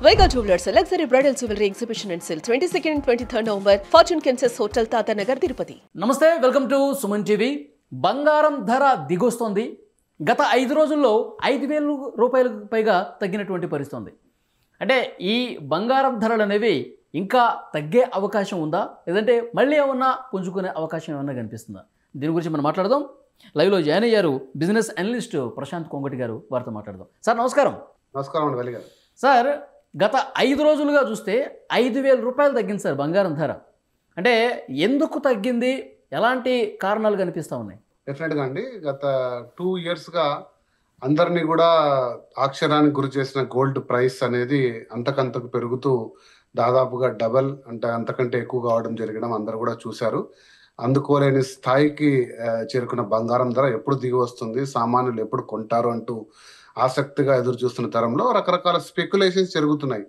Vega Jewelers, a luxury bridal jewelry exhibition and sale 22nd and 23rd November, Fortune Kansas Hotel, Tata Nagar, Tirupati. నమస్తే welcome to Suman TV. బంగారం ధర దిగొస్తోంది. గత 5 రోజుల్లో 5,000 రూపాయలకు పైగా తగ్గినటువంటి పరిస్థితి ఉంది. అంటే ఈ బంగారం ధరలు అనేవి ఇంకా తగ్గే అవకాశం ఉందా, లేదంటే మళ్ళీ ఏమన్నా పుంజుకునే అవకాశం ఏమన్నా కనిపిస్తుందా? దీని గురించి మనం మాట్లాడదాం. లైవ్లో జాయిన్ అయ్యారు బిజినెస్ అనలిస్ట్ ప్రశాంత్ కొంగటి గారు. వారితో మాట్లాడదాం. సార్ నమస్కారం. నమస్కారం అండి వెలి గారు. సార్, గత 5 రోజులుగా చూస్తే 5,000 రూపాయలు తగ్గింది సార్ బంగారం ధర. అంటే ఎందుకు తగ్గింది, ఎలాంటి కారణాలు కనిపిస్తూ ఉన్నాయి? డెఫినెట్గా అండి, గత 2 ఇయర్స్గా అందరినీ కూడా ఆశ్చర్యానికి గురి చేసిన గోల్డ్ ప్రైస్ అనేది అంతకంతకు పెరుగుతూ దాదాపుగా డబల్, అంటే అంతకంటే ఎక్కువ కావడం జరగడం అందరూ కూడా చూశారు. అందుకోలేని స్థాయికి చేరుకున్న బంగారం ధర ఎప్పుడు దిగి వస్తుంది, సామాన్యులు ఎప్పుడు కొంటారు అంటూ ఆసక్తిగా ఎదురు చూస్తున్న తరంలో రకరకాల స్పెక్యులేషన్స్ జరుగుతున్నాయి.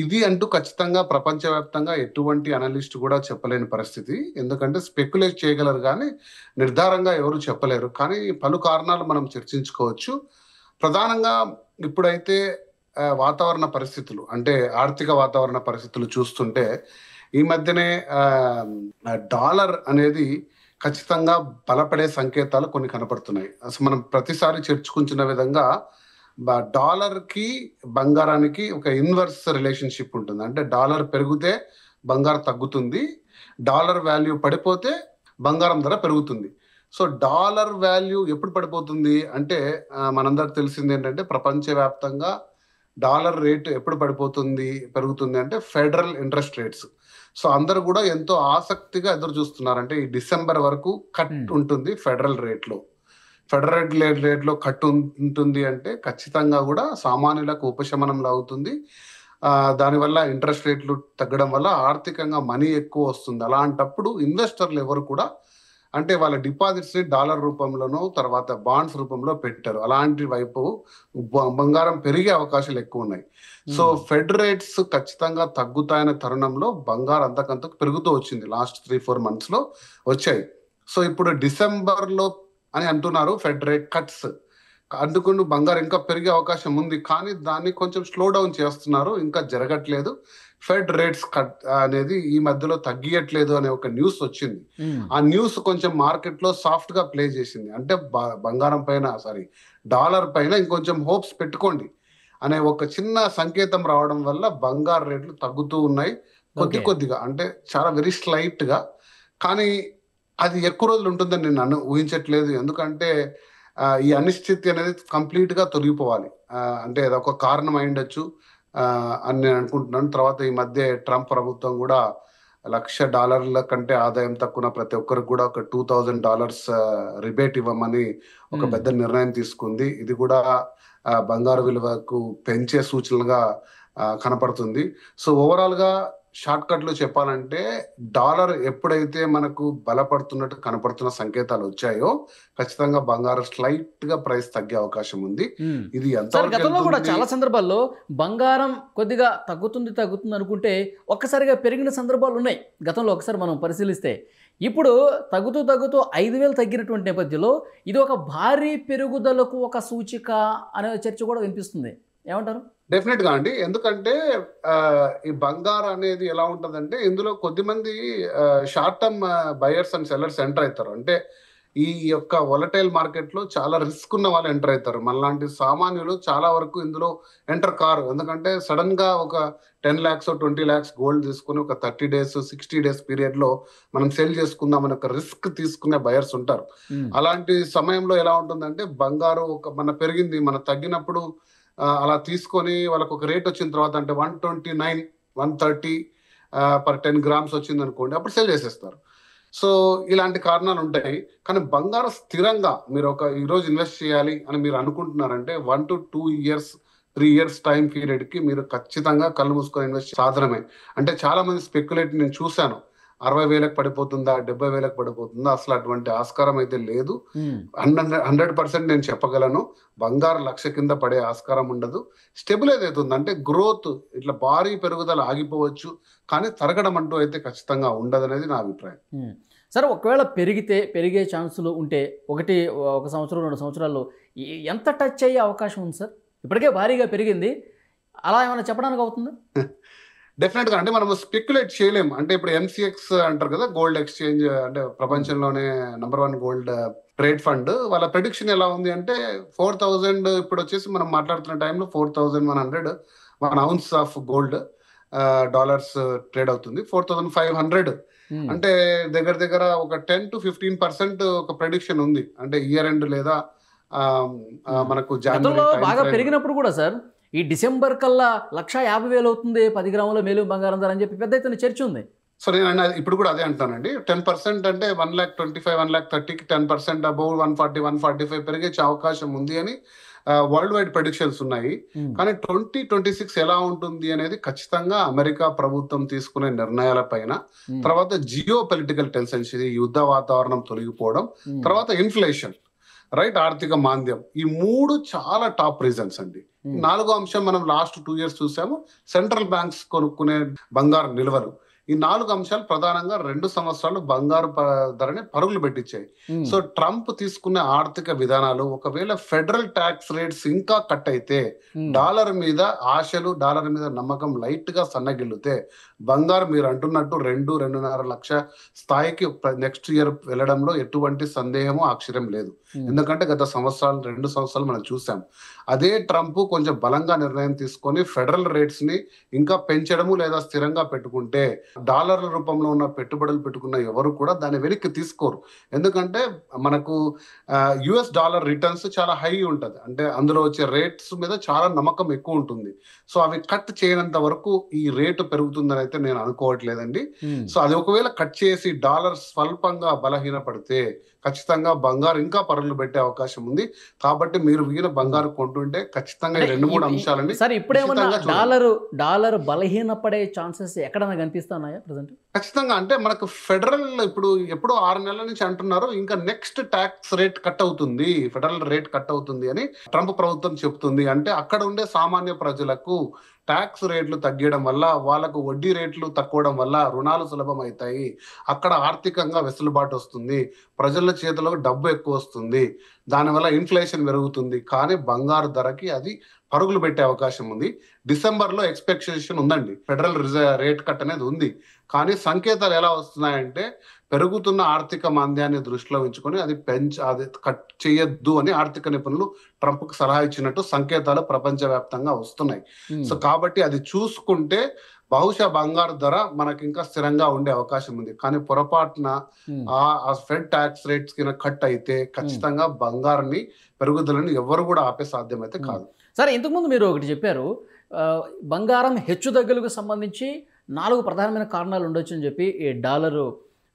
ఇది అంటూ ఖచ్చితంగా ప్రపంచవ్యాప్తంగా ఎటువంటి అనలిస్ట్ కూడా చెప్పలేని పరిస్థితి. ఎందుకంటే స్పెక్యులేట్ చేయగలరు కానీ నిర్ధారంగా ఎవరు చెప్పలేరు. కానీ పలు కారణాలు మనం చర్చించుకోవచ్చు. ప్రధానంగా ఇప్పుడైతే వాతావరణ పరిస్థితులు, అంటే ఆర్థిక వాతావరణ పరిస్థితులు చూస్తుంటే ఈ మధ్యనే డాలర్ అనేది ఖచ్చితంగా బలపడే సంకేతాలు కొన్ని కనపడుతున్నాయి. అసలు మనం ప్రతిసారి చర్చించుకున్న విధంగా డాలర్కి బంగారానికి ఒక ఇన్వర్స్ రిలేషన్షిప్ ఉంటుంది. అంటే డాలర్ పెరిగితే బంగారం తగ్గుతుంది, డాలర్ వాల్యూ పడిపోతే బంగారం ధర పెరుగుతుంది. సో డాలర్ వాల్యూ ఎప్పుడు పడిపోతుంది అంటే మనందరికి తెలిసింది ఏంటంటే ప్రపంచవ్యాప్తంగా డాలర్ రేటు ఎప్పుడు పెరుగుతుంది అంటే ఫెడరల్ ఇంట్రెస్ట్ రేట్స్. సో అందరూ కూడా ఎంతో ఆసక్తిగా ఎదురు చూస్తున్నారు. అంటే ఈ డిసెంబర్ వరకు కట్ ఉంటుంది ఫెడరల్ రేట్లో. ఫెడరల్ రేట్లో కట్ ఉంటుంది అంటే ఖచ్చితంగా కూడా సామాన్యులకు ఉపశమనంలో అవుతుంది. దానివల్ల ఇంట్రెస్ట్ రేట్లు తగ్గడం వల్ల ఆర్థికంగా మనీ ఎక్కువ వస్తుంది. అలాంటప్పుడు ఇన్వెస్టర్లు ఎవరు కూడా అంటే వాళ్ళ డిపాజిట్స్ని డాలర్ రూపంలోనో తర్వాత బాండ్స్ రూపంలో పెట్టారు. అలాంటి వైపు బంగారం పెరిగే అవకాశాలు ఎక్కువ ఉన్నాయి. సో ఫెడ్ రేట్స్ ఖచ్చితంగా తగ్గుతాయనే తరుణంలో బంగారం అంతకంతకు పెరుగుతూ వచ్చింది. లాస్ట్ 3-4 monthsలో వచ్చాయి. సో ఇప్పుడు డిసెంబర్లో అని అంటున్నారు ఫెడ్ రేట్ కట్స్. అందుకు బంగారం ఇంకా పెరిగే అవకాశం ఉంది, కానీ దాన్ని కొంచెం స్లో డౌన్ చేస్తున్నారు, ఇంకా జరగట్లేదు. ఫెడ్ రేట్స్ కట్ అనేది ఈ మధ్యలో తగ్గియట్లేదు అనే ఒక న్యూస్ వచ్చింది. ఆ న్యూస్ కొంచెం మార్కెట్లో సాఫ్ట్ గా ప్లే చేసింది. అంటే బంగారం పైన డాలర్ పైన ఇంకొంచెం హోప్స్ పెట్టుకోండి అనే ఒక చిన్న సంకేతం రావడం వల్ల బంగారు రేట్లు తగ్గుతూ ఉన్నాయి కొద్దిగా. అంటే చాలా వెరీ స్లైట్ గా, కానీ అది ఎక్కువ రోజులు ఉంటుందని నేను ఊహించట్లేదు. ఎందుకంటే ఈ అనిశ్చితి అనేది కంప్లీట్ గా తొలగిపోవాలి. అంటే అదొక కారణం అయిండొచ్చు అని నేను అనుకుంటున్నాను. తర్వాత ఈ మధ్య ట్రంప్ ప్రభుత్వం కూడా $1,00,000 కంటే ఆదాయం తక్కువ ప్రతి ఒక్కరికి కూడా ఒక $2,000 రిబేట్ ఇవ్వమని ఒక పెద్ద నిర్ణయం తీసుకుంది. ఇది కూడా బంగారు విలువకు పెంచే సూచనలుగా కనపడుతుంది. సో ఓవరాల్ గా షార్ట్ కట్ లో చెప్పాలంటే డాలర్ ఎప్పుడైతే మనకు బలపడుతున్నట్టు కనపడుతున్న సంకేతాలు వచ్చాయో ఖచ్చితంగా బంగారం స్లైట్ గా ప్రైస్ తగ్గే అవకాశం ఉంది. ఇది గతంలో కూడా చాలా సందర్భాల్లో బంగారం కొద్దిగా తగ్గుతుంది అనుకుంటే ఒక్కసారిగా పెరిగిన సందర్భాలు ఉన్నాయి. గతంలో ఒకసారి మనం పరిశీలిస్తే ఇప్పుడు తగ్గుతూ 5,000 తగ్గినటువంటి నేపథ్యంలో ఇది ఒక భారీ పెరుగుదలకు ఒక సూచిక అనే చర్చ కూడా వినిపిస్తుంది. ఏమంటారు? డెఫినెట్ గా అండి, ఎందుకంటే ఈ బంగారం అనేది ఎలా ఉంటుందంటే ఇందులో కొద్దిమంది short term buyers and sellers enter అవుతారు. అంటే ఈ యొక్క వొలటైల్ మార్కెట్ లో చాలా రిస్క్ ఉన్న వాళ్ళు ఎంటర్ అవుతారు. మనలాంటి సామాన్యులు చాలా వరకు ఇందులో ఎంటర్ కారు. ఎందుకంటే సడన్ గా ఒక 10 lakhs 20 lakhs గోల్డ్ తీసుకుని ఒక 30 days 60 days పీరియడ్ లో మనం సెల్ చేసుకుందాం అనే ఒక రిస్క్ తీసుకునే బయర్స్ ఉంటారు. అలాంటి సమయంలో ఎలా ఉంటుందంటే బంగారం మన పెరిగింది, మన తగ్గినప్పుడు అలా తీసుకొని వాళ్ళకు ఒక రేట్ వచ్చిన తర్వాత అంటే 129 130 per 10 grams వచ్చింది అనుకోండి, అప్పుడు సెల్ చేసేస్తారు. సో ఇలాంటి కారణాలు ఉంటాయి. కానీ బంగారం స్థిరంగా మీరు ఈరోజు ఇన్వెస్ట్ చేయాలి అని మీరు అనుకుంటున్నారంటే 1 to 2 years 3 years time period కి మీరు ఖచ్చితంగా కళ్ళు మూసుకొని ఇన్వెస్ట్ సాధనమే. అంటే చాలా మంది స్పెక్యులేట్ నేను చూశాను, 60,000 పడిపోతుందా 70,000 పడిపోతుందా, అసలు అటువంటి ఆస్కారం అయితే లేదు. 100% నేను చెప్పగలను, బంగారం 1,00,000 కింద పడే ఆస్కారం ఉండదు. స్టెబిలైజ్ అవుతుంది. అంటే గ్రోత్ ఇట్లా భారీ పెరుగుదల ఆగిపోవచ్చు, కానీ తరగడం అంటూ అయితే ఖచ్చితంగా ఉండదు అనేది నా అభిప్రాయం. సరే, ఒకవేళ పెరిగే ఛాన్సులు ఉంటే ఒక సంవత్సరం 2 సంవత్సరాల్లో ఎంత టచ్ అయ్యే అవకాశం ఉంది సార్? ఇప్పటికే భారీగా పెరిగింది, అలా ఏమైనా చెప్పడానికి అవుతుందా? డెఫినెట్ గా అంటే మనం స్పెక్యులేట్ చేయలేము. అంటే ఇప్పుడు MCX అంటారు కదా, గోల్డ్ ఎక్స్చేంజ్, అంటే ప్రపంచంలోనే #1 గోల్డ్ ట్రేడ్ ఫండ్. వాళ్ళ ప్రెడిక్షన్ ఎలా ఉంది అంటే 4000, ఇప్పుడు వచ్చేసి మనం మాట్లాడుతున్న టైంలో 4100 1 ounce of gold dollars trade అవుతుంది. 4500 ఉమ్. అంటే దగ్గర దగ్గర ఒక 10 to 15% ఒక ప్రెడిక్షన్ ఉంది. అంటే ఇయర్ ఎండ్ లేదా మనకు గతంలో జనవరి బాగా పెరిగినప్పుడు కూడా సార్ ఈ డిసెంబర్ కల్లా 1,50,000 అవుతుంది 10 గ్రాముల మేలు బంగారం ధర అని చెప్పి పెద్ద ఎత్తున చర్చ ఉంది. సో నేను ఇప్పుడు కూడా అదే అంటానండి. 10% అంటే 1,25,000 1,30,000కి 10% అబౌవ్ 140 145 పెరిగే అవకాశం ఉంది అని వరల్డ్ వైడ్ ప్రెడిక్షన్స్ ఉన్నాయి. కానీ 2026 ఎలా ఉంటుంది అనేది ఖచ్చితంగా అమెరికా ప్రభుత్వం తీసుకునే నిర్ణయాల పైన, తర్వాత జియో పొలిటికల్ టెన్షన్స్, ఇది యుద్ధ వాతావరణం తొలగిపోవడం, తర్వాత ఇన్ఫ్లేషన్, రైట్, ఆర్థిక మాంద్యం, ఈ 3 చాలా టాప్ రీజన్స్ అండి. 4వ అంశం మనం లాస్ట్ 2 years చూసాము, సెంట్రల్ బ్యాంక్స్ కొనుక్కునే బంగారు నిల్వలు. ఈ 4 అంశాలు ప్రధానంగా 2 సంవత్సరాలు బంగారు ధరని పరుగులు పెట్టించాయి. సో ట్రంప్ తీసుకున్న ఆర్థిక విధానాలు, ఒకవేళ ఫెడరల్ ట్యాక్స్ రేట్స్ ఇంకా కట్ అయితే, డాలర్ మీద ఆశలు, డాలర్ మీద నమ్మకం లైట్ గా సన్నగిల్లితే బంగారు మీరు అంటున్నట్టు 2-2.5 లక్ష స్థాయికి నెక్స్ట్ ఇయర్ వెళ్ళడంలో ఎటువంటి సందేహము ఆశ్చర్యం లేదు. ఎందుకంటే గత 2 సంవత్సరాలు మనం చూసాం. అదే ట్రంప్ కొంచెం బలంగా నిర్ణయం తీసుకొని ఫెడరల్ రేట్స్ ని ఇంకా పెంచడము లేదా స్థిరంగా పెట్టుకుంటే డాలర్ల రూపంలో ఉన్న పెట్టుబడులు పెట్టుకున్న ఎవరు కూడా దాన్ని వెనక్కి తీసుకోరు. ఎందుకంటే మనకు US డాలర్ రిటర్న్స్ చాలా హై ఉంటుంది. అంటే అందులో వచ్చే రేట్స్ మీద చాలా నమ్మకం ఎక్కువ ఉంటుంది. సో అవి కట్ చేయనంత వరకు ఈ రేటు పెరుగుతుందని అయితే నేను అనుకోవట్లేదండి. సో అది ఒకవేళ కట్ చేసి డాలర్ స్వల్పంగా బలహీనపడితే ఖచ్చితంగా బంగారు ఇంకా పరుగులు పెట్టే అవకాశం ఉంది. కాబట్టి మీరు వీగిన బంగారు కొంటుంటే ఖచ్చితంగా 2-3 అంశాలని సరే ఇప్పుడేమన్నా డాలర్ బలహీనపడే ఛాన్సెస్ ఎక్కడైనా కనిపిస్తున్నాయా ప్రెసెంట్? ఖచ్చితంగా. అంటే మనకు ఫెడరల్ ఇప్పుడు ఎప్పుడో 6 నెలల నుంచి అంటున్నారు ఇంకా నెక్స్ట్ ట్యాక్స్ రేట్ కట్ అవుతుంది, ఫెడరల్ రేట్ కట్ అవుతుంది అని ట్రంప్ ప్రభుత్వం చెప్తుంది. అంటే అక్కడ ఉండే సామాన్య ప్రజలకు ట్యాక్స్ రేట్లు తగ్గడం వల్ల, వాళ్ళకు వడ్డీ రేట్లు తక్కువడం వల్ల రుణాలు సులభం అవుతాయి, అక్కడ ఆర్థికంగా వెసులుబాటు వస్తుంది, ప్రజల చేతిలో డబ్బు ఎక్కువ వస్తుంది, దానివల్ల ఇన్ఫ్లేషన్ పెరుగుతుంది. కానీ బంగారు ధరకి అది పరుగులు పెట్టే అవకాశం ఉంది. డిసెంబర్లో ఎక్స్పెక్టేషన్ ఉందండి, ఫెడరల్ రిజర్వ్ రేట్ కట్ అనేది ఉంది. కానీ సంకేతాలు ఎలా వస్తున్నాయంటే పెరుగుతున్న ఆర్థిక మాంద్యాన్ని దృష్టిలో ఉంచుకొని అది కట్ చేయొద్దు అని ఆర్థిక నిపుణులు ట్రంప్కి సలహా ఇచ్చినట్టు సంకేతాలు ప్రపంచవ్యాప్తంగా వస్తున్నాయి. సో కాబట్టి అది చూసుకుంటే బహుశా బంగారు ధర మనకి ఇంకా స్థిరంగా ఉండే అవకాశం ఉంది. కానీ పొరపాటున ఆ ఫెడ్ ట్యాక్స్ రేట్స్ కింద కట్ అయితే ఖచ్చితంగా బంగారుని పెరుగుదలని ఎవరు కూడా ఆపే సాధ్యమైతే కాదు. సరే, ఇంతకుముందు మీరు ఒకటి చెప్పారు, బంగారం హెచ్చుతగ్గులకు సంబంధించి 4 ప్రధానమైన కారణాలు ఉండొచ్చు అని చెప్పి, ఈ డాలరు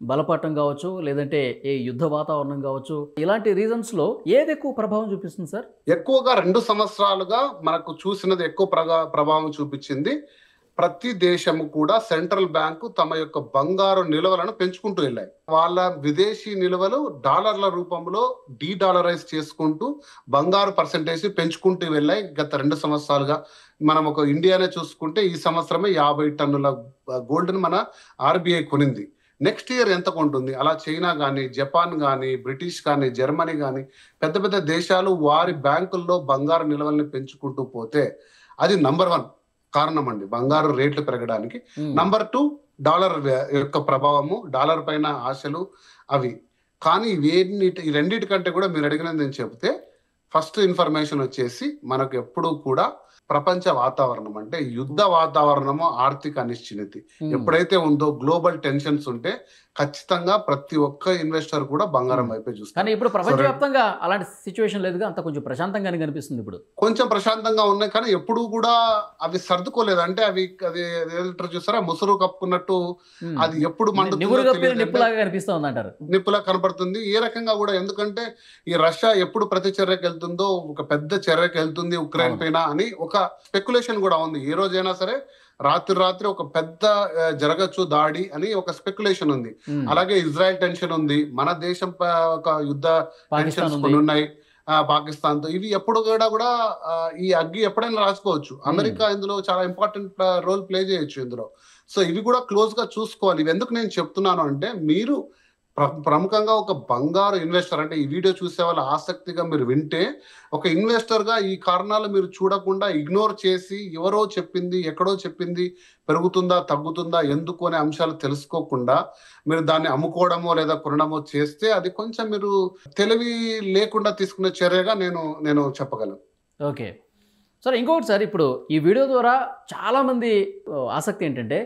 బలపడటం కావచ్చు, లేదంటే ఏ యుద్ధ వాతావరణం కావచ్చు, ఇలాంటి రీజన్స్లో ఏది ఎక్కువ ప్రభావం చూపిస్తుంది సార్? ఎక్కువగా 2 సంవత్సరాలుగా మనకు చూసినది ఎక్కువ ప్రభావం చూపించింది. ప్రతి దేశము కూడా సెంట్రల్ బ్యాంకు తమ యొక్క బంగారు నిల్వలను పెంచుకుంటూ వెళ్ళాయి. వాళ్ళ విదేశీ నిల్వలు డాలర్ల రూపంలో డీడాలరైజ్ చేసుకుంటూ బంగారు పర్సెంటేజ్ పెంచుకుంటూ వెళ్ళాయి గత 2 సంవత్సరాలుగా. మనం ఒక ఇండియానే చూసుకుంటే ఈ సంవత్సరమే 50 టన్నుల గోల్డ్ని మన RBI కొనింది. నెక్స్ట్ ఇయర్ ఎంత కొంటుంది? అలా చైనా కానీ, జపాన్ కానీ, బ్రిటిష్ కానీ, జర్మనీ కానీ పెద్ద పెద్ద దేశాలు వారి బ్యాంకుల్లో బంగారు నిల్వల్ని పెంచుకుంటూ పోతే అది #1 కారణం అండి బంగారు రేట్లు పెరగడానికి. #2 డాలర్ యొక్క ప్రభావము, డాలర్ పైన ఆశలు అవి. కానీ ఈ రెండింటికంటే కూడా మీరు అడిగినది నేను చెప్తే, ఫస్ట్ ఇన్ఫర్మేషన్ వచ్చేసి మనకు ఎప్పుడు కూడా ప్రపంచ వాతావరణం, అంటే యుద్ధ వాతావరణము, ఆర్థిక అనిశ్చితి ఎప్పుడైతే ఉందో, గ్లోబల్ టెన్షన్స్ ఉంటే ఖచ్చితంగా ప్రతి ఒక్క ఇన్వెస్టర్ కూడా బంగారం వైపే చూస్తారు. కానీ ఇప్పుడు ప్రపంచవ్యాప్తంగా అలాంటి సిచ్యువేషన్ లేదుగా, అంత కొంచెం ప్రశాంతంగానే కనిపిస్తుంది. ఇప్పుడు కొంచెం ప్రశాంతంగా ఉన్నాయి, కానీ ఎప్పుడు కూడా అవి సర్దుకోలేదు. అంటే అవి అది చూసారా, ముసురు కప్పుకున్నట్టు అది ఎప్పుడు నిప్పులా కనపడుతుంది. ఏ రకంగా కూడా, ఎందుకంటే ఈ రష్యా ఎప్పుడు ప్రతి చర్యకు వెళ్తుందో, ఒక పెద్ద చర్యకు వెళ్తుంది ఉక్రెయిన్ పైన అని ఒక స్పెక్యులేషన్ కూడా ఉంది. ఏ రోజైనా సరే రాత్రి ఒక పెద్ద జరగచ్చు దాడి అని ఒక స్పెక్యులేషన్ ఉంది. అలాగే ఇజ్రాయెల్ టెన్షన్ ఉంది, మన దేశం ఒక యుద్ధ టెన్షన్స్ కొన్ని ఉన్నాయి పాకిస్తాన్ తో. ఇవి ఎప్పుడు కూడా ఈ అగ్గి ఎప్పుడైనా రాసుకోవచ్చు. అమెరికా ఇందులో చాలా ఇంపార్టెంట్ రోల్ ప్లే చేయొచ్చు ఇందులో. సో ఇవి కూడా క్లోజ్ గా చూసుకోవాలి. ఇవి ఎందుకు నేను చెప్తున్నాను అంటే, మీరు ప్రముఖంగా ఒక బంగారు ఇన్వెస్టర్ అంటే ఈ వీడియో చూసే వాళ్ళ ఆసక్తిగా మీరు వింటే, ఒక ఇన్వెస్టర్గా ఈ కారణాలు మీరు చూడకుండా ఇగ్నోర్ చేసి ఎవరో చెప్పింది, ఎక్కడో చెప్పింది, పెరుగుతుందా తగ్గుతుందా ఎందుకు అనే అంశాలు తెలుసుకోకుండా మీరు దాన్ని అమ్ముకోవడమో లేదా కొనడమో చేస్తే అది కొంచెం మీరు తెలివి లేకుండా తీసుకునే చర్యగా నేను చెప్పగలను. ఓకే సార్, ఇంకొకటి సార్, ఇప్పుడు ఈ వీడియో ద్వారా చాలామంది ఆసక్తి ఏంటంటే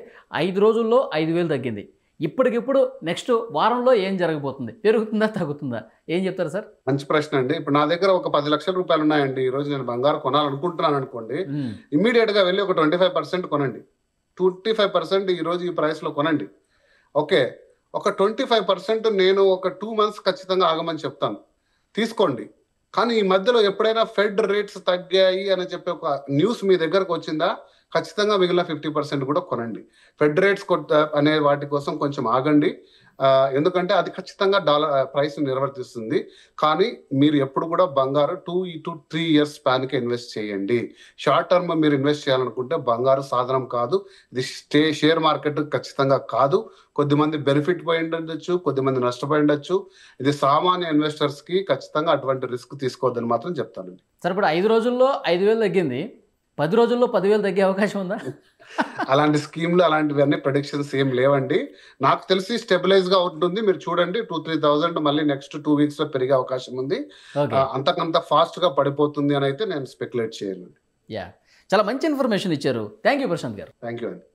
5 రోజుల్లో 5,000 తగ్గింది, ఇప్పటికిప్పుడు నెక్స్ట్ వారంలో ఏం జరగబోతుంది, పెరుగుతుందా తగ్గుతుందా, ఏం చెప్తారు సార్? మంచి ప్రశ్న అండి. ఇప్పుడు నా దగ్గర ఒక 10 లక్షల రూపాయలు ఉన్నాయండి, ఈ రోజు నేను బంగారం కొనాలనుకుంటున్నాను అనుకోండి, ఇమ్మీడియట్ గా వెళ్ళి ఒక 25% కొనండి. 25% ఈ రోజు ఈ ప్రైస్ లో కొనండి. ఓకే, ఒక 25% నేను ఒక 2 months ఖచ్చితంగా ఆగమని చెప్తాను, తీసుకోండి. కానీ ఈ మధ్యలో ఎప్పుడైనా ఫెడ్ రేట్స్ తగ్గాయి అని చెప్పి ఒక న్యూస్ మీ దగ్గరకు వచ్చిందా, ఖచ్చితంగా మిగిలిన 50% కూడా కొనండి. ఫెడ్ రేట్స్ అనే వాటి కోసం కొంచెం ఆగండి, ఎందుకంటే అది ఖచ్చితంగా డాలర్ ప్రైస్ నిర్వర్తిస్తుంది. కానీ మీరు ఎప్పుడు కూడా బంగారు 2 to 3 years స్పాన్కి ఇన్వెస్ట్ చేయండి. షార్ట్ టర్మ్ మీరు ఇన్వెస్ట్ చేయాలనుకుంటే బంగారు సాధనం కాదు, ఇది షేర్ మార్కెట్ ఖచ్చితంగా కాదు. కొద్దిమంది బెనిఫిట్ పోయి ఉండొచ్చు, కొద్దిమంది నష్టపోయి ఉండొచ్చు. ఇది సామాన్య ఇన్వెస్టర్స్కి ఖచ్చితంగా అటువంటి రిస్క్ తీసుకోవద్దని మాత్రం చెప్తానండి. సార్, ఇప్పుడు 5 రోజుల్లో 5,000 తగ్గింది, 10 రోజుల్లో 10,000 తగ్గే అవకాశం ఉందా? అలాంటి స్కీమ్లు అలాంటివన్నీ ప్రెడిక్షన్స్ ఏం లేవండి. నాకు తెలిసి స్టెబిలైజ్ గా ఉంటుంది. మీరు చూడండి 2-3,000 మళ్ళీ నెక్స్ట్ 2 weeks లో పెరిగే అవకాశం ఉంది. అంతకంత ఫాస్ట్ గా పడిపోతుంది అని అయితే నేను స్పెక్యులేట్ చేయను. యా, చాలా మంచి ఇన్ఫర్మేషన్ ఇచ్చారు. థ్యాంక్ యూ ప్రశాంత్ గారు. థ్యాంక్ యూ అండి.